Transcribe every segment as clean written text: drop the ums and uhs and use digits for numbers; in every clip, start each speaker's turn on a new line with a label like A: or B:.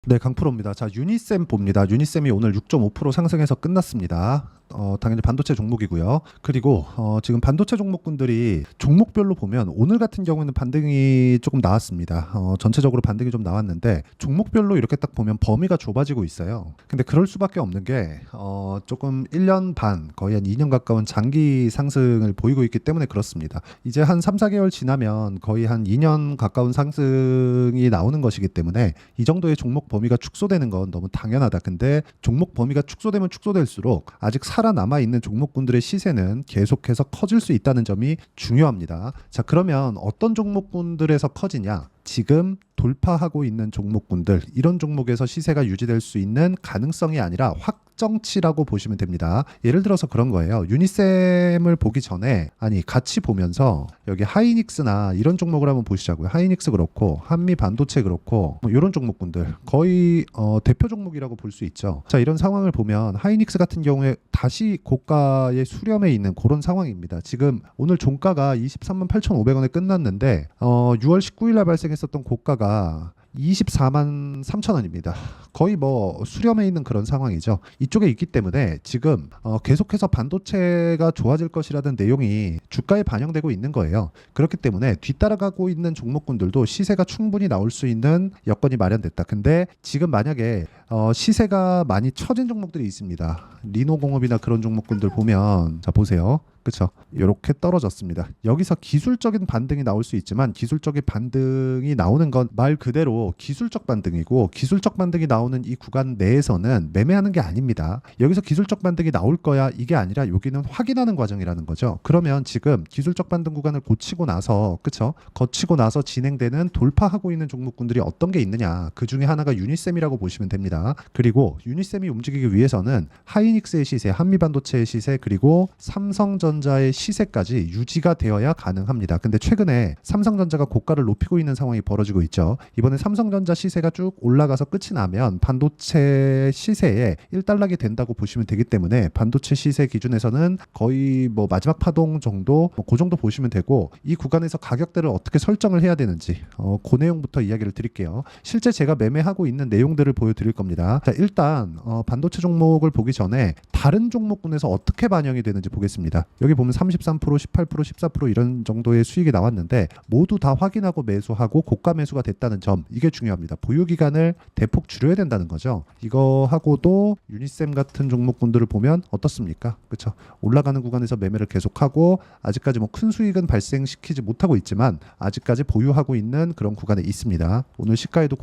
A: 네, 강프로입니다. 자, 유니셈 봅니다. 유니셈이 오늘 6.5% 상승해서 끝났습니다. 당연히 반도체 종목이고요. 그리고 지금 반도체 종목군들이 종목별로 보면 오늘 같은 경우에는 반등이 조금 나왔습니다. 전체적으로 반등이 좀 나왔는데 종목별로 이렇게 딱 보면 범위가 좁아지고 있어요. 근데 그럴 수밖에 없는 게 조금 1년 반, 거의 한 2년 가까운 장기 상승을 보이고 있기 때문에 그렇습니다. 이제 한 3, 4개월 지나면 거의 한 2년 가까운 상승이 나오는 것이기 때문에 이 정도의 종목 범위가 축소되는 건 너무 당연하다. 근데 종목 범위가 축소되면 축소될수록 아직 살아남아 있는 종목군들의 시세는 계속해서 커질 수 있다는 점이 중요합니다. 자, 그러면 어떤 종목군들에서 커지냐? 지금 돌파하고 있는 종목군들, 이런 종목에서 시세가 유지될 수 있는 가능성이 아니라 확정치라고 보시면 됩니다. 예를 들어서 그런 거예요. 유니셈을 보기 전에, 아니 같이 보면서 여기 하이닉스나 이런 종목을 한번 보시자고요. 하이닉스 그렇고 한미 반도체 그렇고 뭐 이런 종목군들 거의 대표 종목이라고 볼 수 있죠. 자, 이런 상황을 보면 하이닉스 같은 경우에 다시 고가의 수렴에 있는 그런 상황입니다. 지금 오늘 종가가 23만 8,500원에 끝났는데 6월 19일 날 발생했었던 고가가 24만 3천 원입니다. 거의 뭐 수렴해 있는 그런 상황이죠. 이쪽에 있기 때문에 지금 계속해서 반도체가 좋아질 것이라는 내용이 주가에 반영되고 있는 거예요. 그렇기 때문에 뒤따라가고 있는 종목군들도 시세가 충분히 나올 수 있는 여건이 마련됐다. 근데 지금 만약에 시세가 많이 처진 종목들이 있습니다. 리노공업이나 그런 종목군들 보면 자 보세요. 그렇죠. 이렇게 떨어졌습니다. 여기서 기술적인 반등이 나올 수 있지만 기술적인 반등이 나오는 건 말 그대로 기술적 반등이고 기술적 반등이 나오는 이 구간 내에서는 매매하는 게 아닙니다. 여기서 기술적 반등이 나올 거야 이게 아니라 여기는 확인하는 과정이라는 거죠. 그러면 지금 기술적 반등 구간을 고치고 나서 그렇죠. 거치고 나서 진행되는 돌파하고 있는 종목군들이 어떤 게 있느냐. 그 중에 하나가 유니셈이라고 보시면 됩니다. 그리고 유니셈이 움직이기 위해서는 하이닉스의 시세, 한미반도체의 시세 그리고 삼성전자의 시세까지 유지가 되어야 가능합니다. 근데 최근에 삼성전자가 고가를 높이고 있는 상황이 벌어지고 있죠. 이번에 삼성전자 시세가 쭉 올라가서 끝이 나면 반도체 시세에 일단락이 된다고 보시면 되기 때문에 반도체 시세 기준에서는 거의 뭐 마지막 파동 정도 그 정도 보시면 되고 이 구간에서 가격대를 어떻게 설정을 해야 되는지 그 내용부터 이야기를 드릴게요. 실제 제가 매매하고 있는 내용들을 보여드릴 겁니다. 자, 일단 반도체 종목을 보기 전에 다른 종목군에서 어떻게 반영이 되는지 보겠습니다. 여기 보면 33%, 18%, 14% 이런 정도의 수익이 나왔는데 모두 다 확인하고 매수하고 고가 매수가 됐다는 점 이게 중요합니다. 보유 기간을 대폭 줄여야 된다는 거죠. 이거 하고도 유니셈 같은 종목군들을 보면 어떻습니까? 그렇죠. 올라가는 구간에서 매매를 계속하고 아직까지 뭐 큰 수익은 발생시키지 못하고 있지만 아직까지 보유하고 있는 그런 구간에 있습니다. 오늘 시가에도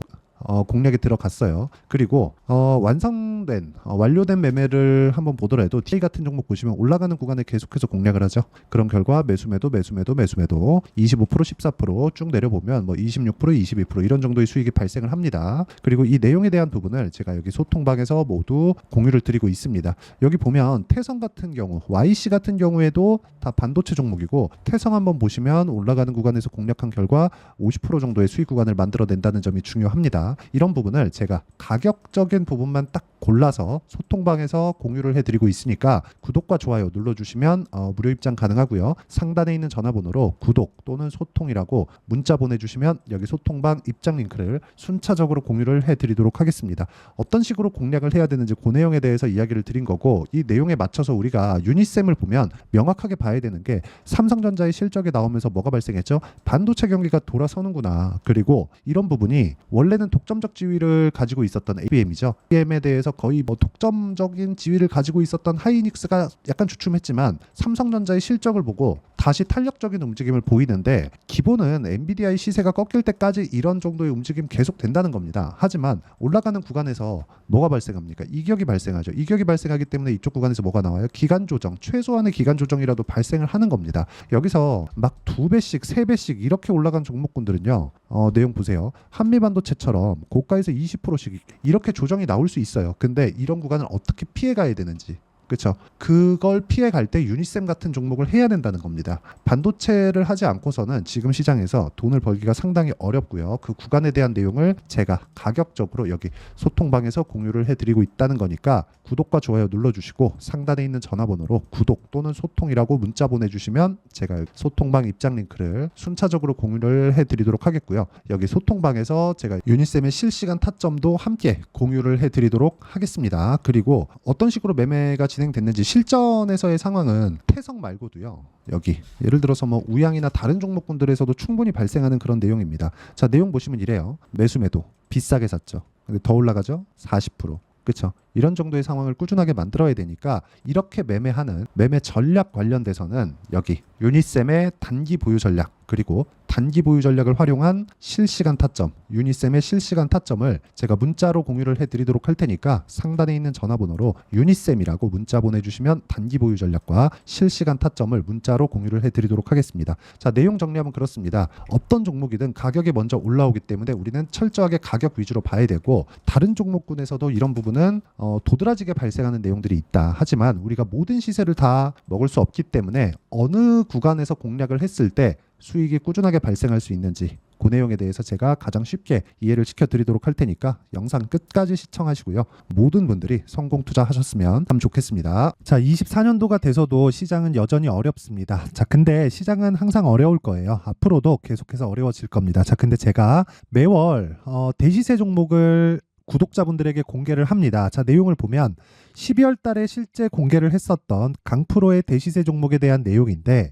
A: 공략에 들어갔어요. 그리고 완료된 매매를 한번 보더라도 DI 같은 종목 보시면 올라가는 구간에 계속해서 공략을 하죠. 그런 결과 매수매도 25%, 14%쭉 내려보면 뭐 26%, 22% 이런 정도의 수익이 발생을 합니다. 그리고 이 내용에 대한 부분을 제가 여기 소통방에서 모두 공유를 드리고 있습니다. 여기 보면 태성 같은 경우, YC 같은 경우에도 다 반도체 종목이고 태성 한번 보시면 올라가는 구간에서 공략한 결과 50% 정도의 수익 구간을 만들어낸다는 점이 중요합니다. 이런 부분을 제가 가격적인 부분만 딱 골라서 소통방에서 공유를 해드리고 있으니까 구독과 좋아요 눌러주시면 무료 입장 가능하고요. 상단에 있는 전화번호로 구독 또는 소통이라고 문자 보내주시면 여기 소통방 입장 링크를 순차적으로 공유를 해드리도록 하겠습니다. 어떤 식으로 공략을 해야 되는지 그 내용에 대해서 이야기를 드린 거고 이 내용에 맞춰서 우리가 유니셈을 보면 명확하게 봐야 되는 게 삼성전자의 실적이 나오면서 뭐가 발생했죠? 반도체 경기가 돌아서는구나. 그리고 이런 부분이 원래는 독점적 지위를 가지고 있었던 ABM이죠. ABM에 대해서 거의 뭐 독점적인 지위를 가지고 있었던 하이닉스가 약간 주춤했지만 삼성전자의 실적을 보고 다시 탄력적인 움직임을 보이는데 기본은 엔비디아의 시세가 꺾일 때까지 이런 정도의 움직임 계속 된다는 겁니다. 하지만 올라가는 구간에서 뭐가 발생합니까? 이격이 발생하죠. 이격이 발생하기 때문에 이쪽 구간에서 뭐가 나와요? 기간 조정, 최소한의 기간 조정이라도 발생을 하는 겁니다. 여기서 막 2배씩, 3배씩 이렇게 올라간 종목군들은요. 내용 보세요. 한미반도체처럼 고가에서 20%씩 이렇게 조정이 나올 수 있어요. 근데 이런 구간을 어떻게 피해 가야 되는지 그렇죠. 그걸 피해 갈 때 유니셈 같은 종목을 해야 된다는 겁니다. 반도체를 하지 않고서는 지금 시장에서 돈을 벌기가 상당히 어렵고요. 그 구간에 대한 내용을 제가 가격적으로 여기 소통방에서 공유를 해드리고 있다는 거니까 구독과 좋아요 눌러주시고 상단에 있는 전화번호로 구독 또는 소통이라고 문자 보내주시면 제가 소통방 입장 링크를 순차적으로 공유를 해드리도록 하겠고요. 여기 소통방에서 제가 유니셈의 실시간 타점도 함께 공유를 해드리도록 하겠습니다. 그리고 어떤 식으로 매매가 진행됐는지 실전에서의 상황은 태석 말고도요. 여기 예를 들어서 뭐 우양이나 다른 종목군들에서도 충분히 발생하는 그런 내용입니다. 자, 내용 보시면 이래요. 매수 매도 비싸게 샀죠. 근데 더 올라가죠? 40%. 그렇죠. 이런 정도의 상황을 꾸준하게 만들어야 되니까 이렇게 매매하는 매매 전략 관련돼서는 여기 유니셈의 단기 보유 전략 그리고 단기 보유 전략을 활용한 실시간 타점 유니셈의 실시간 타점을 제가 문자로 공유를 해드리도록 할 테니까 상단에 있는 전화번호로 유니셈이라고 문자 보내주시면 단기 보유 전략과 실시간 타점을 문자로 공유를 해드리도록 하겠습니다. 자, 내용 정리하면 그렇습니다. 어떤 종목이든 가격이 먼저 올라오기 때문에 우리는 철저하게 가격 위주로 봐야 되고 다른 종목군에서도 이런 부분은 도드라지게 발생하는 내용들이 있다. 하지만 우리가 모든 시세를 다 먹을 수 없기 때문에 어느 구간에서 공략을 했을 때 수익이 꾸준하게 발생할 수 있는지 그 내용에 대해서 제가 가장 쉽게 이해를 시켜드리도록 할 테니까 영상 끝까지 시청하시고요. 모든 분들이 성공 투자하셨으면 참 좋겠습니다. 자, 24년도가 돼서도 시장은 여전히 어렵습니다. 자, 근데 시장은 항상 어려울 거예요. 앞으로도 계속해서 어려워질 겁니다. 자, 근데 제가 매월 대시세 종목을 구독자분들에게 공개를 합니다. 자, 내용을 보면 12월 달에 실제 공개를 했었던 강프로의 대시세 종목에 대한 내용인데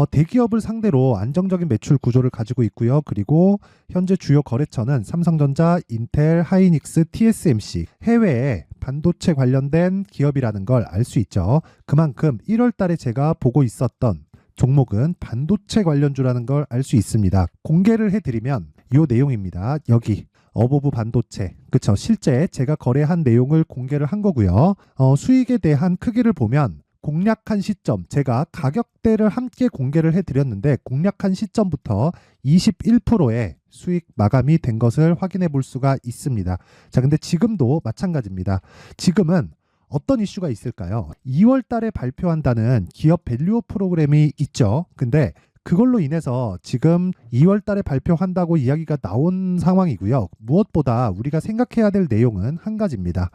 A: 대기업을 상대로 안정적인 매출 구조를 가지고 있고요. 그리고 현재 주요 거래처는 삼성전자, 인텔, 하이닉스, TSMC, 해외에 반도체 관련된 기업이라는 걸 알 수 있죠. 그만큼 1월 달에 제가 보고 있었던 종목은 반도체 관련주라는 걸 알 수 있습니다. 공개를 해드리면 이 내용입니다. 여기 어보브 반도체, 그쵸? 실제 제가 거래한 내용을 공개를 한 거고요. 수익에 대한 크기를 보면 공략한 시점, 제가 가격대를 함께 공개를 해드렸는데 공략한 시점부터 21%의 수익 마감이 된 것을 확인해 볼 수가 있습니다. 자, 근데 지금도 마찬가지입니다. 지금은 어떤 이슈가 있을까요? 2월 달에 발표한다는 기업 밸류업 프로그램이 있죠. 근데 그걸로 인해서 지금 2월 달에 발표한다고 이야기가 나온 상황이고요. 무엇보다 우리가 생각해야 될 내용은 한 가지입니다.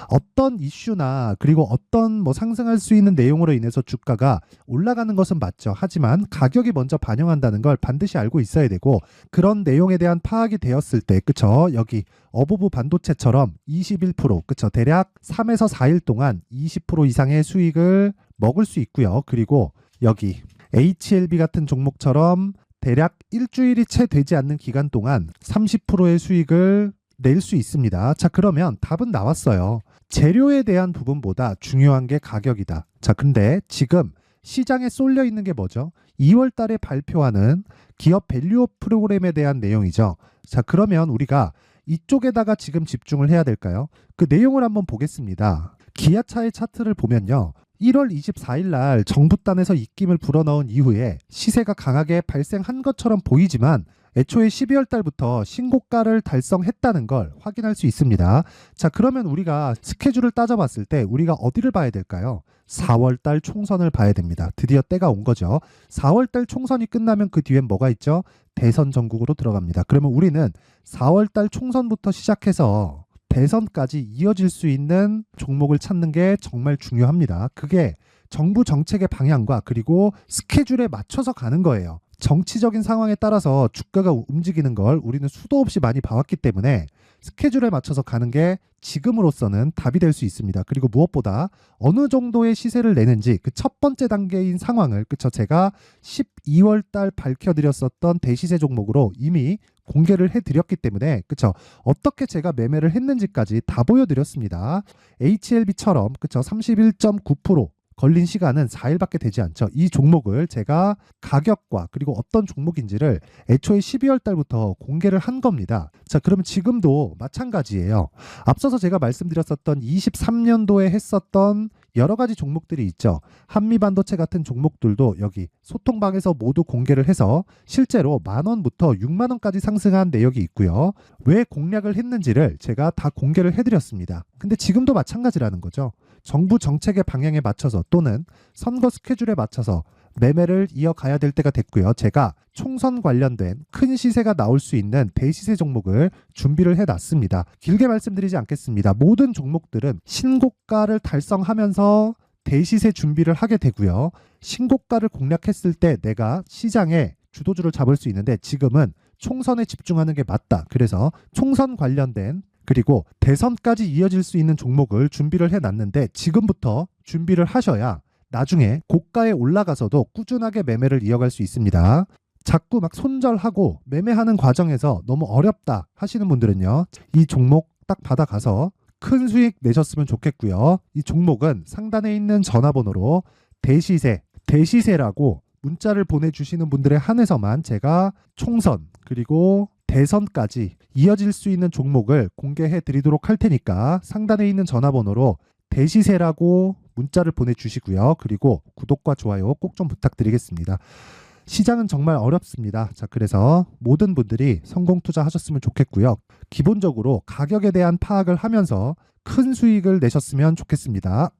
A: 어떤 이슈나 그리고 어떤 상승할 수 있는 내용으로 인해서 주가가 올라가는 것은 맞죠. 하지만 가격이 먼저 반영한다는 걸 반드시 알고 있어야 되고 그런 내용에 대한 파악이 되었을 때 그쵸? 여기 어보브 반도체처럼 21% 그쵸? 대략 3에서 4일 동안 20% 이상의 수익을 먹을 수 있고요. 그리고 여기 HLB 같은 종목처럼 대략 일주일이 채 되지 않는 기간 동안 30%의 수익을 낼 수 있습니다. 자, 그러면 답은 나왔어요. 재료에 대한 부분보다 중요한 게 가격이다. 자, 근데 지금 시장에 쏠려 있는 게 뭐죠? 2월 달에 발표하는 기업 밸류업 프로그램에 대한 내용이죠. 자, 그러면 우리가 이쪽에다가 지금 집중을 해야 될까요? 그 내용을 한번 보겠습니다. 기아차의 차트를 보면요. 1월 24일 날 정부단에서 입김을 불어넣은 이후에 시세가 강하게 발생한 것처럼 보이지만 애초에 12월 달부터 신고가를 달성했다는 걸 확인할 수 있습니다. 자, 그러면 우리가 스케줄을 따져봤을 때 우리가 어디를 봐야 될까요? 4월 달 총선을 봐야 됩니다. 드디어 때가 온 거죠. 4월 달 총선이 끝나면 그 뒤엔 뭐가 있죠? 대선 전국으로 들어갑니다. 그러면 우리는 4월 달 총선부터 시작해서 대선까지 이어질 수 있는 종목을 찾는 게 정말 중요합니다. 그게 정부 정책의 방향과 그리고 스케줄에 맞춰서 가는 거예요. 정치적인 상황에 따라서 주가가 움직이는 걸 우리는 수도 없이 많이 봐왔기 때문에 스케줄에 맞춰서 가는 게 지금으로서는 답이 될 수 있습니다. 그리고 무엇보다 어느 정도의 시세를 내는지 그 첫 번째 단계인 상황을 제가 12월 달 밝혀드렸었던 대시세 종목으로 이미 공개를 해드렸기 때문에 어떻게 제가 매매를 했는지까지 다 보여드렸습니다. HLB처럼 31.9% 걸린 시간은 4일밖에 되지 않죠. 이 종목을 제가 가격과 그리고 어떤 종목인지를 애초에 12월 달부터 공개를 한 겁니다. 자, 그러면 지금도 마찬가지예요. 앞서서 제가 말씀드렸었던 23년도에 했었던 여러 가지 종목들이 있죠. 한미반도체 같은 종목들도 여기 소통방에서 모두 공개를 해서 실제로 10,000원부터 60,000원까지 상승한 내역이 있고요. 왜 공략을 했는지를 제가 다 공개를 해드렸습니다. 근데 지금도 마찬가지라는 거죠. 정부 정책의 방향에 맞춰서 또는 선거 스케줄에 맞춰서 매매를 이어가야 될 때가 됐고요. 제가 총선 관련된 큰 시세가 나올 수 있는 대시세 종목을 준비를 해놨습니다. 길게 말씀드리지 않겠습니다. 모든 종목들은 신고가를 달성하면서 대시세 준비를 하게 되고요. 신고가를 공략했을 때 내가 시장에 주도주를 잡을 수 있는데 지금은 총선에 집중하는 게 맞다. 그래서 총선 관련된 그리고 대선까지 이어질 수 있는 종목을 준비를 해놨는데 지금부터 준비를 하셔야 나중에 고가에 올라가서도 꾸준하게 매매를 이어갈 수 있습니다. 자꾸 막 손절하고 매매하는 과정에서 너무 어렵다 하시는 분들은요. 이 종목 딱 받아가서 큰 수익 내셨으면 좋겠고요. 이 종목은 상단에 있는 전화번호로 대시세라고 문자를 보내주시는 분들에 한해서만 제가 총선 그리고 대선까지 이어질 수 있는 종목을 공개해 드리도록 할 테니까 상단에 있는 전화번호로 대시세라고 문자를 보내주시고요. 그리고 구독과 좋아요 꼭 좀 부탁드리겠습니다. 시장은 정말 어렵습니다. 자, 그래서 모든 분들이 성공 투자하셨으면 좋겠고요. 기본적으로 가격에 대한 파악을 하면서 큰 수익을 내셨으면 좋겠습니다.